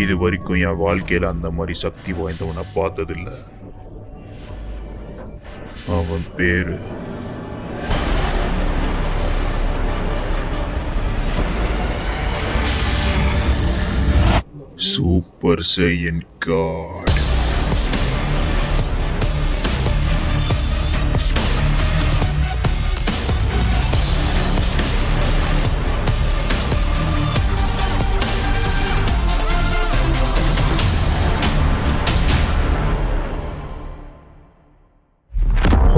இது வரைக்கும் என் வாழ்க்கையில அந்த மாதிரி சக்தி வாய்ந்தவனை பார்த்ததில்ல. அவன் பேரு சூப்பர் சையன் காட்.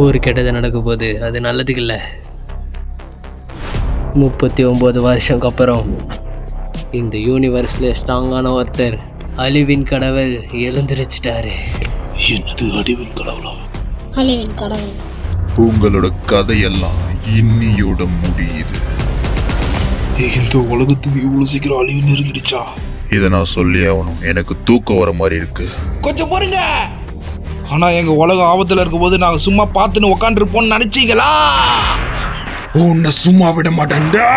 ஒரு கெட்டது நடக்க போகுது, அது நல்லதுக்கு இல்லை. 39 வருஷம்க்கு அப்புறம் இந்த யூனிவர்ஸில் ஸ்ட்ராங்கான ஒருத்தர் அழிவின் கடவுள் எழுந்திருச்சிட்டாரு. என்னது அழிவின் கடவுளா? அழிவின் கடவுள். உங்களோட கதையெல்லாம் இன்னியோட முடியுது. இந்த உலகத்துக்கு இவ்வளவு சீக்கிரம் அழிவு நெருங்கிடுச்சா? இதை நான் சொல்லி ஆகணும், எனக்கு தூக்கம் வர மாதிரி இருக்கு. கொஞ்சம் போறீங்க. ஆனா எங்க உலகம் ஆபத்துல இருக்கும் போது நாங்க சும்மா பார்த்துன்னு உக்காந்துருப்போம்னு நினைச்சீங்களா? உன்னை சும்மா விட மாட்டேன்டா.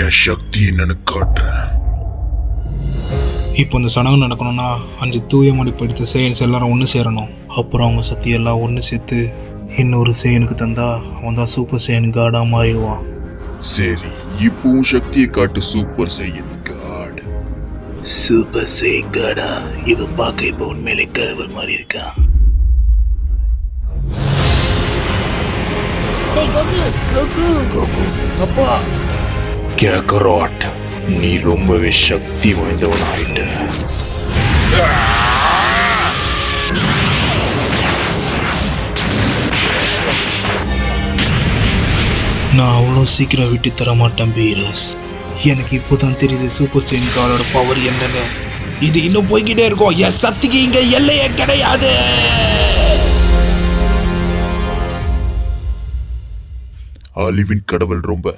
என் சக்தி என்னன்னு காட்டுறேன். இப்போ இந்த சடங்கு நடக்கணும்னா 5 தூயமொழி படித்த சேயன்ஸ் எல்லாரும் ஒன்று சேரணும். அப்புறம் அவங்க சக்தி எல்லாம் ஒன்று சேர்த்து இன்னொரு சேயனுக்கு தந்தா அவன் தான் சூப்பர் சேயன் காடா மாறிடுவான். சரி, இப்போ உன் சக்தியை காட்டு சூப்பர் சையன் காட். சூப்பர் சேயன் காடா? இவன் பார்க்க இப்போ உண்மையிலே கடவுள் மாதிரி இருக்கான். கேக்கராட், நீ ரொம்பவே சக்தி வாய்ந்தவன் ஆயிட்ட. நான் அவ்வளோ சீக்கிரம் விட்டு தர மாட்டேன் பீரஸ். எனக்கு இப்போதான் தெரியுது சூப்பர் சேயன் காடோட பவர் என்னன்னு. இது இன்னும் போய்கிட்டே இருக்கும். என் சக்திக்கு இங்க எல்லையே கிடையாது. அழிவின் கடவுள் ரொம்ப